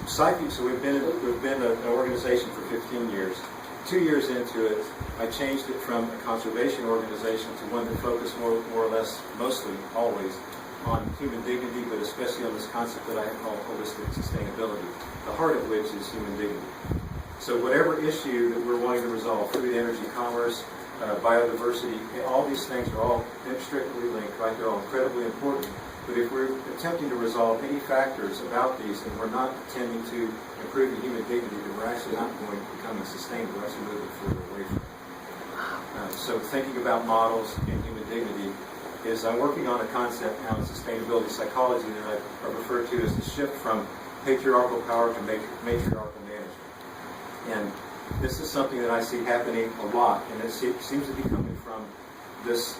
CIFAE, so we've been an organization for 15 years. 2 years into it, I changed it from a conservation organization to one that focused more or less, mostly, always, on human dignity, but especially on this concept that I call holistic sustainability, the heart of which is human dignity. So whatever issue that we're wanting to resolve, food, energy, commerce, biodiversity, all these things are all inextricably linked, right? They're all incredibly important. But if we're attempting to resolve any factors about these and we're not attempting to improve the human dignity, then we're actually not going to become sustainable. We're actually moving further away from it. So thinking about models and human dignity is I'm working on a concept now in sustainability psychology that I refer to as the shift from patriarchal power to matriarchal management. And this is something that I see happening a lot, and it seems to be coming from this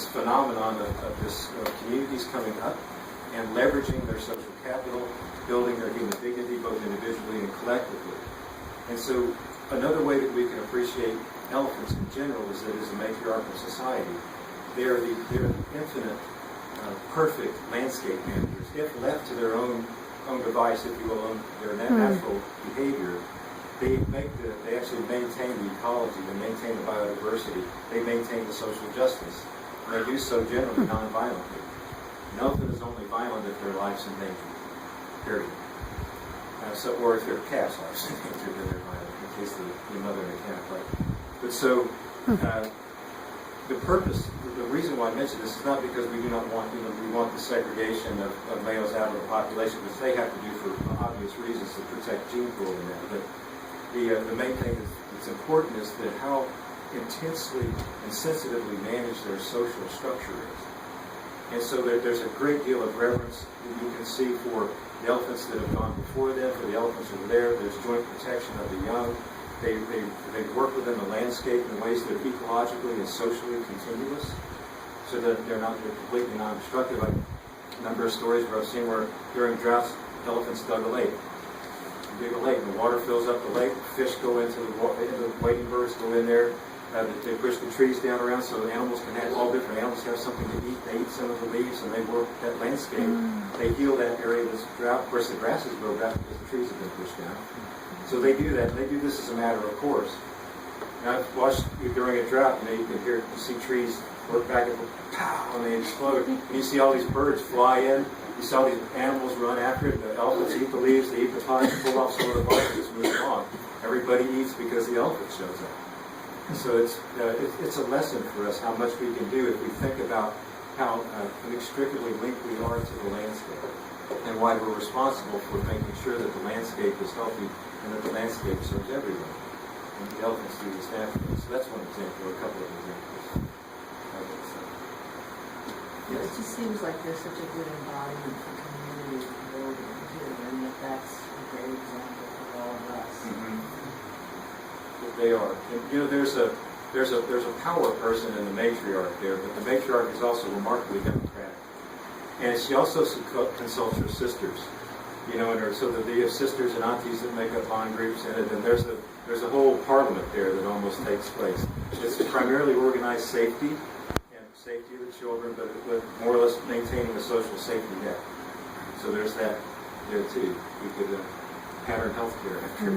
phenomenon of communities coming up and leveraging their social capital, building their human dignity both individually and collectively. And so another way that we can appreciate elephants in general is that as a matriarchal society, they're the infinite, perfect landscape managers. If left to their own device, if you will, own their natural behavior, they actually maintain the ecology, they maintain the biodiversity, they maintain the social justice. And they do so generally non-violently. An elephant is only violent if their life's in danger, period. Or if their calf's life's in danger, then they're violent, in case the mother and the calf fight. But so, the purpose, the reason why I mention this is not because we do not want, we want the segregation of males out of the population, which they have to do for obvious reasons to protect gene pool and that. But the main thing that's important is that how intensely and sensitively managed their social structure is. And so there's a great deal of reverence that you can see for the elephants that have gone before them, for the elephants over there. There's joint protection of the young. They work within the landscape in ways that are ecologically and socially continuous, so that they're completely non-destructive. Like a number of stories where I've seen where during droughts, elephants dug a lake. Dig a lake, and the water fills up the lake. Fish go into the wading birds go in there. They push the trees down around so the animals can have, all different animals have something to eat. They eat some of the leaves and they work that landscape. They heal that area that's drought. Of course, the grasses grow back because the trees have been pushed down. So they do that. They do this as a matter of course. And I've watched during a drought, you can see trees work back and pow, and they explode. And you see all these birds fly in. You saw these animals run after it. The elephants eat the leaves, they eat the pods, pull off some of the bark, and just move along. Everybody eats because the elephant shows up. So it's a lesson for us how much we can do if we think about how inextricably linked we are to the landscape and why we're responsible for making sure that the landscape is healthy and that the landscape serves everyone. And the elephants do this naturally. So that's one example, or a couple of examples. It just seems like there's such a good embodiment for community building too, and that that's a great example for all of us. They are. And, there's a power person in the matriarch there, but the matriarch is also remarkably democratic. And she also consults her sisters, so that they have sisters and aunties that make up line groups in it, and there's a whole parliament there that almost takes place. It's primarily organized safety and safety of the children, but with more or less maintaining a social safety net. So there's that there too. We could pattern healthcare after.